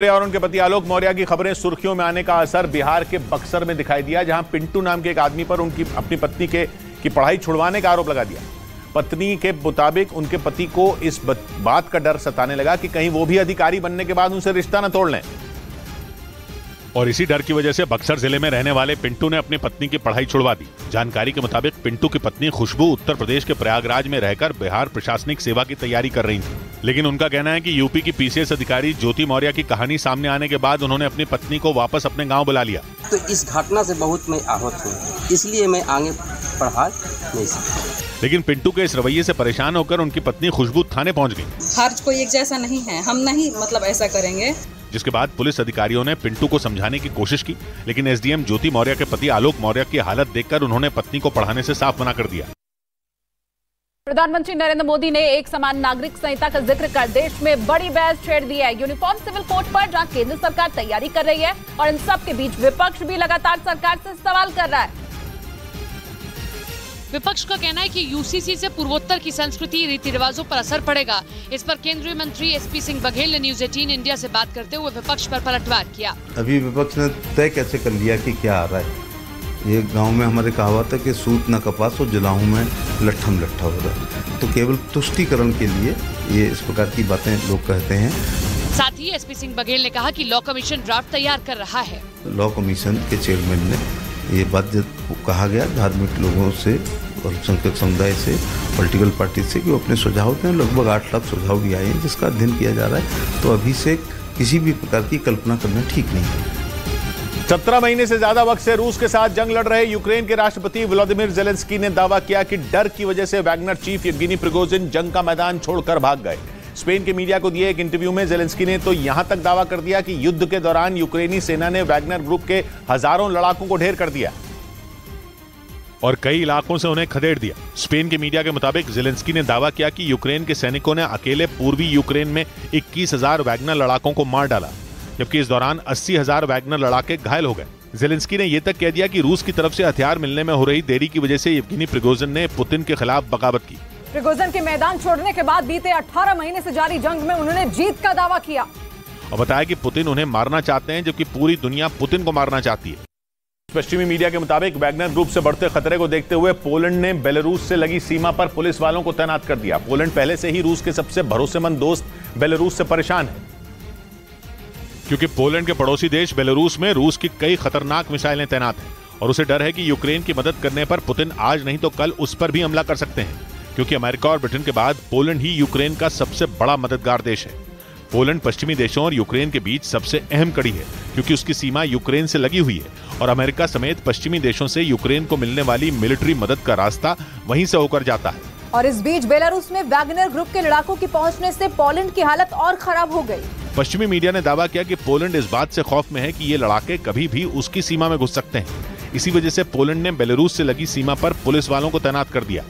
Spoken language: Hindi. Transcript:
और उनके पति आलोक मौर्य की खबरें सुर्खियों में आने का असर बिहार के बक्सर में दिखाई दिया, जहां पिंटू नाम के एक आदमी पर उनकी अपनी पत्नी की पढ़ाई छुड़वाने का आरोप लगा दिया। पत्नी के मुताबिक उनके पति को इस बात का डर सताने लगा कि कहीं वो भी अधिकारी बनने के बाद उनसे रिश्ता न तोड़ लें, और इसी डर की वजह से बक्सर जिले में रहने वाले पिंटू ने अपनी पत्नी की पढ़ाई छुड़वा दी। जानकारी के मुताबिक पिंटू की पत्नी खुशबू उत्तर प्रदेश के प्रयागराज में रहकर बिहार प्रशासनिक सेवा की तैयारी कर रही थी, लेकिन उनका कहना है कि यूपी की पीसीएस अधिकारी ज्योति मौर्य की कहानी सामने आने के बाद उन्होंने अपनी पत्नी को वापस अपने गाँव बुला लिया। तो इस घटना से बहुत मैं आहत हूँ, इसलिए मैं आगे पढ़ा नहीं सकता। लेकिन पिंटू के इस रवैये से परेशान होकर उनकी पत्नी खुशबू थाने पहुंच गई। हर कोई एक जैसा नहीं है, हम नहीं ऐसा करेंगे। जिसके बाद पुलिस अधिकारियों ने पिंटू को समझाने की कोशिश की, लेकिन एसडीएम ज्योति मौर्य के पति आलोक मौर्य की हालत देखकर उन्होंने पत्नी को पढ़ाने से साफ मना कर दिया। प्रधानमंत्री नरेंद्र मोदी ने एक समान नागरिक संहिता का जिक्र कर देश में बड़ी बहस छेड़ दी है। यूनिफॉर्म सिविल कोड पर जहां केंद्र सरकार तैयारी कर रही है और इन सब के बीच विपक्ष भी लगातार सरकार से सवाल कर रहा है। विपक्ष का कहना है कि यूसीसी से पूर्वोत्तर की संस्कृति रीति रिवाजों पर असर पड़ेगा। इस पर केंद्रीय मंत्री एसपी सिंह बघेल ने न्यूज 18 इंडिया से बात करते हुए विपक्ष पर पलटवार किया। अभी विपक्ष ने तय कैसे कर लिया कि क्या आ रहा है। ये गांव में हमारे कहावत है कि सूत न कपास और जलाऊं में लट्ठम लट्ठा हो रहा है, तो केवल तुष्टीकरण के लिए ये इस प्रकार की बातें लोग कहते हैं। साथ ही एसपी सिंह बघेल ने कहा कि लॉ कमीशन ड्राफ्ट तैयार कर रहा है। लॉ कमीशन के चेयरमैन ने ये बात जब कहा गया धार्मिक लोगों से, अल्पसंख्यक समुदाय से, पॉलिटिकल पार्टी से, कि वो अपने सुझाव दें। लगभग 8 लाख सुझाव भी आए हैं जिसका अध्ययन किया जा रहा है। तो अभी से किसी भी प्रकार की कल्पना करना ठीक नहीं है। 17 महीने से ज्यादा वक्त से रूस के साथ जंग लड़ रहे यूक्रेन के राष्ट्रपति व्लादिमीर ज़ेलेंस्की ने दावा किया कि डर की वजह से वैगनर चीफ येवगेनी प्रिगोजिन जंग का मैदान छोड़कर भाग गए। स्पेन के मीडिया को दिए एक इंटरव्यू में ज़ेलेंस्की ने तो यहां तक दावा कर दिया कि युद्ध के दौरान यूक्रेनी सेना ने वैगनर ग्रुप के हजारों लड़ाकों को ढेर कर दिया और कई इलाकों से उन्हें खदेड़ दिया। स्पेन के मीडिया के मुताबिक ज़ेलेंस्की ने दावा किया कि यूक्रेन के सैनिकों ने अकेले पूर्वी यूक्रेन में 21,000 वैगनर लड़ाकों को मार डाला, जबकि इस दौरान 80,000 वैगनर लड़ाके घायल हो गए। ज़ेलेंस्की ने यह तक कह दिया कि रूस की तरफ से हथियार मिलने में हो रही देरी की वजह से येवगेनी प्रिगोजिन ने पुतिन के खिलाफ बगावत की। प्रिगोजिन के मैदान छोड़ने के बाद बीते 18 महीने से जारी जंग में उन्होंने जीत का दावा किया और बताया कि पुतिन उन्हें मारना चाहते हैं, जबकि पूरी दुनिया पुतिन को मारना चाहती है। पश्चिमी मीडिया के मुताबिक वैगनर ग्रुप से बढ़ते खतरे को देखते हुए पोलैंड ने बेलारूस से लगी सीमा पर पुलिस वालों को तैनात कर दिया। पोलैंड पहले से ही रूस के सबसे भरोसेमंद दोस्त बेलारूस से परेशान है, क्योंकि पोलैंड के पड़ोसी देश बेलारूस में रूस की कई खतरनाक मिसाइलें तैनात हैं और उसे डर है कि यूक्रेन की मदद करने पर पुतिन आज नहीं तो कल उस पर भी हमला कर सकते हैं, क्योंकि अमेरिका और ब्रिटेन के बाद पोलैंड ही यूक्रेन का सबसे बड़ा मददगार देश है। पोलैंड पश्चिमी देशों और यूक्रेन के बीच सबसे अहम कड़ी है, क्योंकि उसकी सीमा यूक्रेन से लगी हुई है और अमेरिका समेत पश्चिमी देशों से यूक्रेन को मिलने वाली मिलिट्री मदद का रास्ता वहीं से होकर जाता है। और इस बीच बेलारूस में वैगनर ग्रुप के लड़ाकों की पहुंचने से पोलैंड की हालत और खराब हो गई। पश्चिमी मीडिया ने दावा किया कि पोलैंड इस बात से खौफ में है कि ये लड़ाके कभी भी उसकी सीमा में घुस सकते हैं। इसी वजह से पोलैंड ने बेलारूस से लगी सीमा पर पुलिस वालों को तैनात कर दिया।